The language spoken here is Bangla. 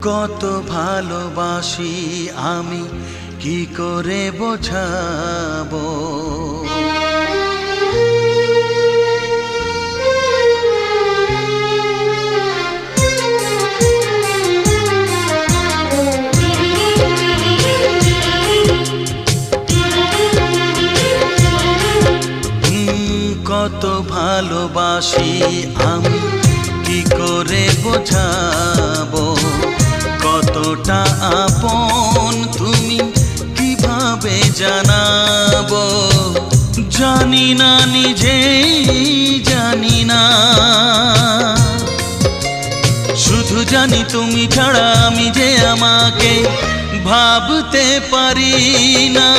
কত ভালোবাসি আমি কি করে বোঝাবো। কত ভালোবাসি আমি কি করে বোঝাবো। কতটা আপন তুমি কিভাবে জানাবো। জানি না নিজেই জানি না, শুধু জানি তুমি ছাড়া আমি যে আমাকে ভাবতে পারি না।